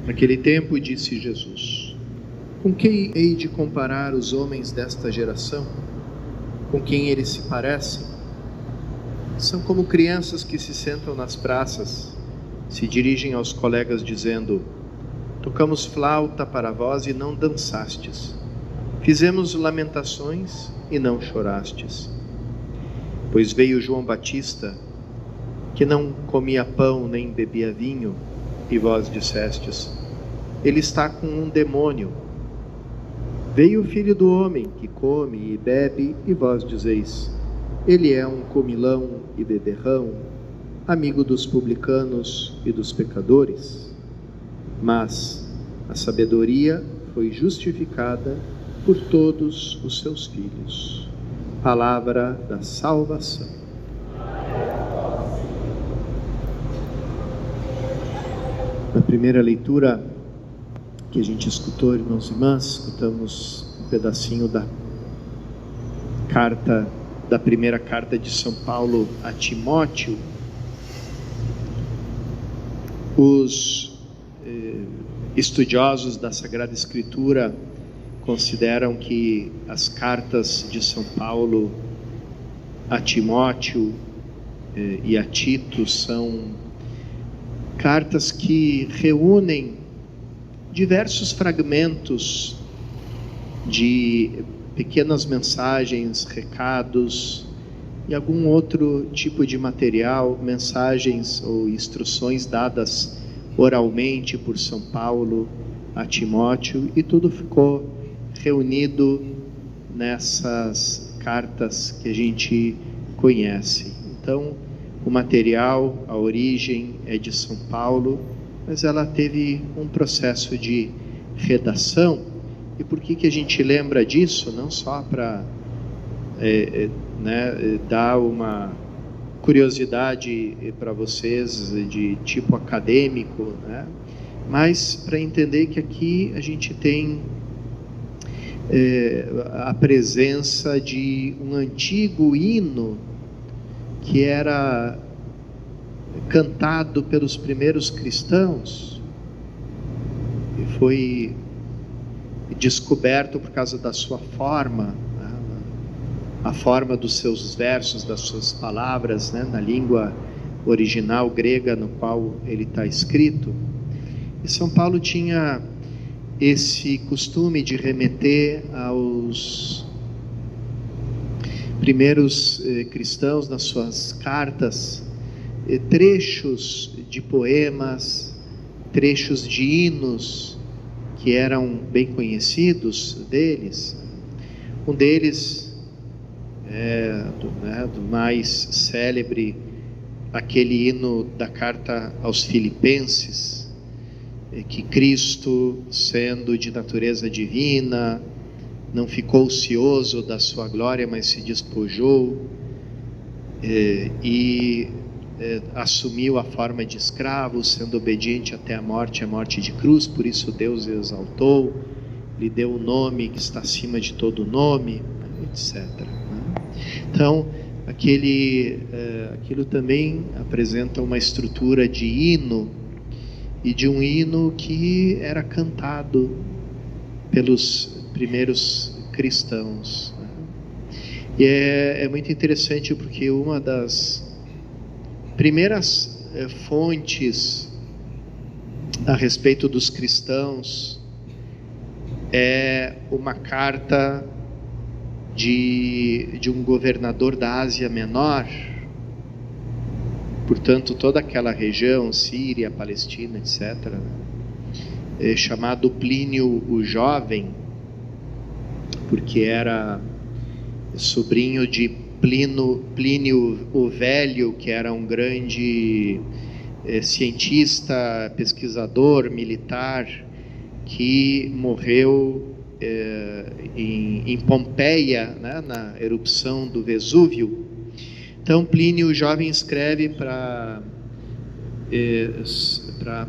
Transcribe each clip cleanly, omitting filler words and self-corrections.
Naquele tempo disse Jesus: com quem hei de comparar os homens desta geração? Com quem eles se parecem? São como crianças que se sentam nas praças, se dirigem aos colegas dizendo: tocamos flauta para vós e não dançastes, fizemos lamentações e não chorastes. Pois veio João Batista, que não comia pão nem bebia vinho, e vós dissestes: ele está com um demônio. Veio o Filho do Homem, que come e bebe, e vós dizeis: ele é um comilão e beberrão, amigo dos publicanos e dos pecadores. Mas a sabedoria foi justificada por todos os seus filhos. Palavra da salvação. Na primeira leitura que a gente escutou, irmãos e irmãs, escutamos um pedacinho da primeira carta de São Paulo a Timóteo. Os estudiosos da Sagrada Escritura consideram que as cartas de São Paulo a Timóteo e a Tito são cartas que reúnem diversos fragmentos de pequenas mensagens, recados e algum outro tipo de material, mensagens ou instruções dadas oralmente por São Paulo a Timóteo, e tudo ficou reunido nessas cartas que a gente conhece. Então, o material, a origem é de São Paulo, mas ela teve um processo de redação. E por que a gente lembra disso? Não só para dar uma curiosidade para vocês de tipo acadêmico, né? Mas para entender que aqui a gente tem a presença de um antigo hino que era cantado pelos primeiros cristãos e foi descoberto por causa da sua forma, né? A forma dos seus versos, das suas palavras, né? Na língua original grega no qual ele está escrito. E São Paulo tinha esse costume de remeter aos primeiros cristãos nas suas cartas trechos de poemas, trechos de hinos que eram bem conhecidos deles. Um deles do mais célebre, aquele hino da carta aos Filipenses, que Cristo, sendo de natureza divina, não ficou ocioso da sua glória, mas se despojou e assumiu a forma de escravo, sendo obediente até a morte de cruz. Por isso Deus o exaltou, lhe deu o nome que está acima de todo nome, etc. Então, aquilo também apresenta uma estrutura de hino, e de um hino que era cantado pelos primeiros cristãos. E é muito interessante, porque uma das primeiras fontes a respeito dos cristãos é uma carta de um governador da Ásia Menor, portanto toda aquela região, Síria, Palestina, etc., chamado Plínio o Jovem, porque era sobrinho de Plínio o Velho, que era um grande cientista, pesquisador, militar, que morreu em Pompeia, né, na erupção do Vesúvio. Então Plínio o Jovem escreve para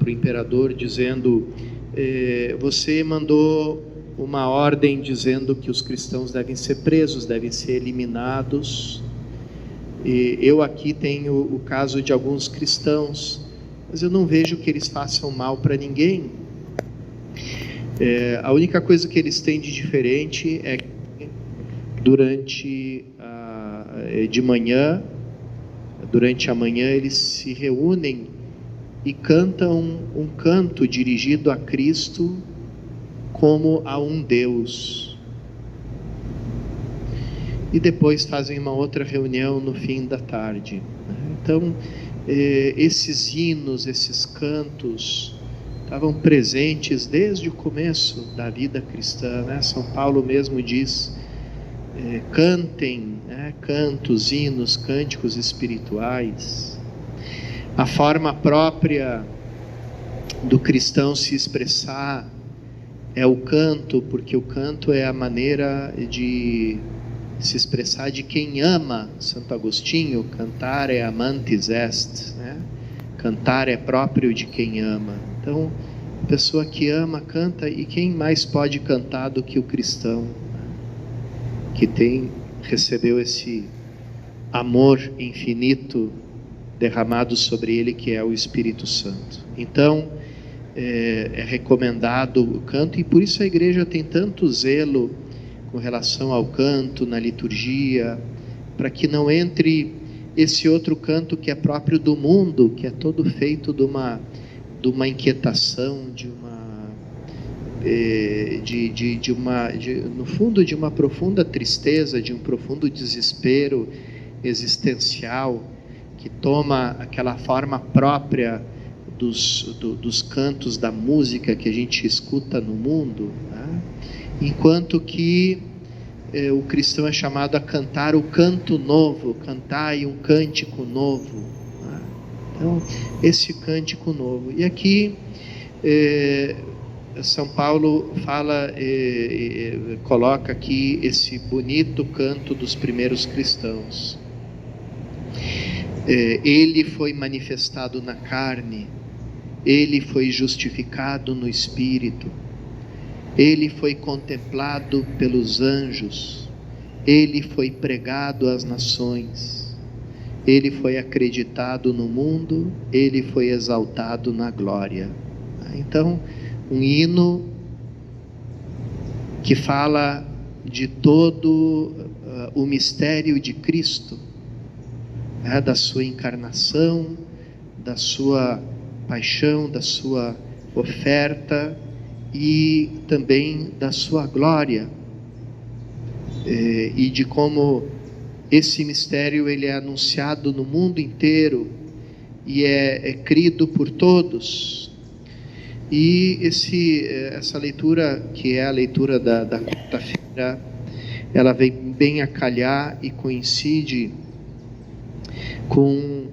o imperador dizendo: você mandou uma ordem dizendo que os cristãos devem ser presos, devem ser eliminados, e eu aqui tenho o caso de alguns cristãos, mas eu não vejo que eles façam mal para ninguém. A única coisa que eles têm de diferente é que de manhã, durante a manhã, eles se reúnem e cantam um canto dirigido a Cristo como a um Deus. E depois fazem uma outra reunião no fim da tarde. Então, esses hinos, esses cantos estavam presentes desde o começo da vida cristã, né? São Paulo mesmo diz: cantem, né? Cantos, hinos, cânticos espirituais. A forma própria do cristão se expressar é o canto, porque o canto é a maneira de se expressar de quem ama. Santo Agostinho: cantar é amantis est, né? Cantar é próprio de quem ama. Então, a pessoa que ama canta, e quem mais pode cantar do que o cristão, né? Que recebeu esse amor infinito derramado sobre ele, que é o Espírito Santo. Então, é recomendado o canto, e por isso a igreja tem tanto zelo com relação ao canto na liturgia, para que não entre esse outro canto que é próprio do mundo, que é todo feito de uma inquietação, no fundo, de uma profunda tristeza, de um profundo desespero existencial, que toma aquela forma própria dos cantos da música que a gente escuta no mundo, né? Enquanto que o cristão é chamado a cantar o canto novo, cantai um cântico novo, né? Então, esse cântico novo. E aqui São Paulo coloca aqui esse bonito canto dos primeiros cristãos. Ele foi manifestado na carne, ele foi justificado no Espírito, ele foi contemplado pelos anjos, ele foi pregado às nações, ele foi acreditado no mundo, ele foi exaltado na glória. Então, um hino que fala de todo o mistério de Cristo, da sua encarnação, da sua paixão, da sua oferta e também da sua glória, e de como esse mistério ele é anunciado no mundo inteiro e é crido por todos. E essa leitura, que é a leitura da quarta-feira, ela vem bem a calhar e coincide com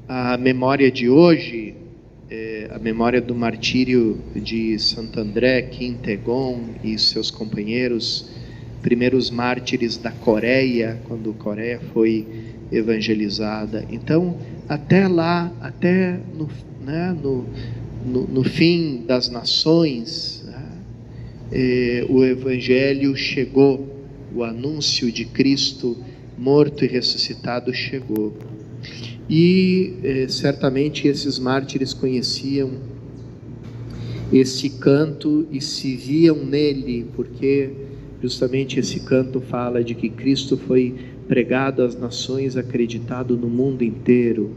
a memória de hoje, a memória do martírio de Santo André Quintegon e seus companheiros, primeiros mártires da Coreia, quando a Coreia foi evangelizada. Então, até lá, até no fim das nações, o Evangelho chegou, o anúncio de Cristo morto e ressuscitado chegou. E certamente esses mártires conheciam esse canto e se viam nele, porque justamente esse canto fala de que Cristo foi pregado às nações, acreditado no mundo inteiro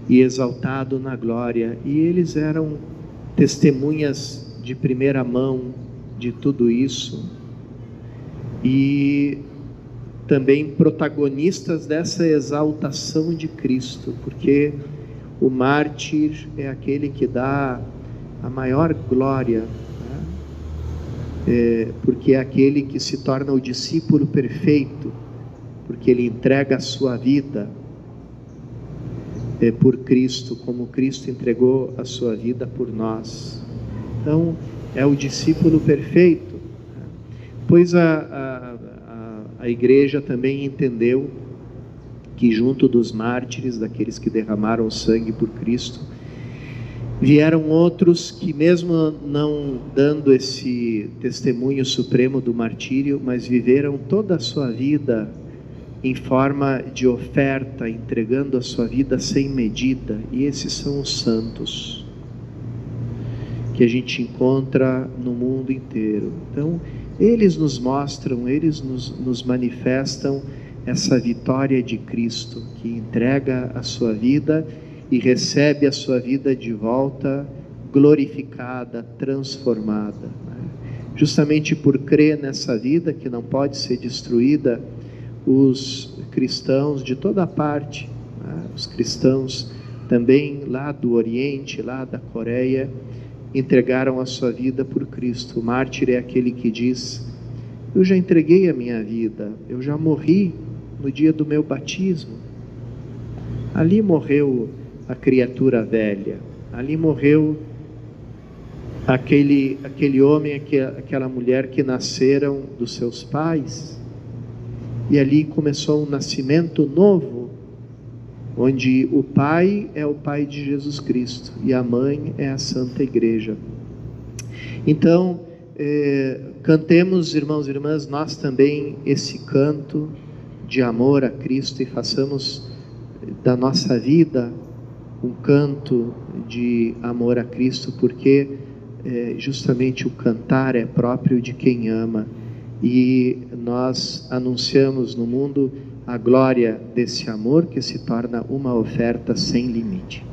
e exaltado na glória. E eles eram testemunhas de primeira mão de tudo isso, e também protagonistas dessa exaltação de Cristo, porque o mártir é aquele que dá a maior glória, né? Porque é aquele que se torna o discípulo perfeito, porque ele entrega a sua vida por Cristo, como Cristo entregou a sua vida por nós. Então, é o discípulo perfeito. Pois a igreja também entendeu que junto dos mártires, daqueles que derramaram sangue por Cristo, vieram outros que, mesmo não dando esse testemunho supremo do martírio, mas viveram toda a sua vida em forma de oferta, entregando a sua vida sem medida. E esses são os santos, que a gente encontra no mundo inteiro. Então, eles nos mostram, eles nos manifestam essa vitória de Cristo, que entrega a sua vida e recebe a sua vida de volta, glorificada, transformada. Justamente por crer nessa vida que não pode ser destruída, os cristãos de toda parte, os cristãos também lá do Oriente, lá da Coreia, entregaram a sua vida por Cristo. O mártir é aquele que diz: eu já entreguei a minha vida, eu já morri no dia do meu batismo. Ali morreu a criatura velha, ali morreu aquele homem, aquela mulher que nasceram dos seus pais, e ali começou um nascimento novo, onde o pai é o pai de Jesus Cristo e a mãe é a Santa Igreja. Então, cantemos, irmãos e irmãs, nós também esse canto de amor a Cristo, e façamos da nossa vida um canto de amor a Cristo, porque justamente o cantar é próprio de quem ama, e nós anunciamos no mundo a glória desse amor que se torna uma oferta sem limite.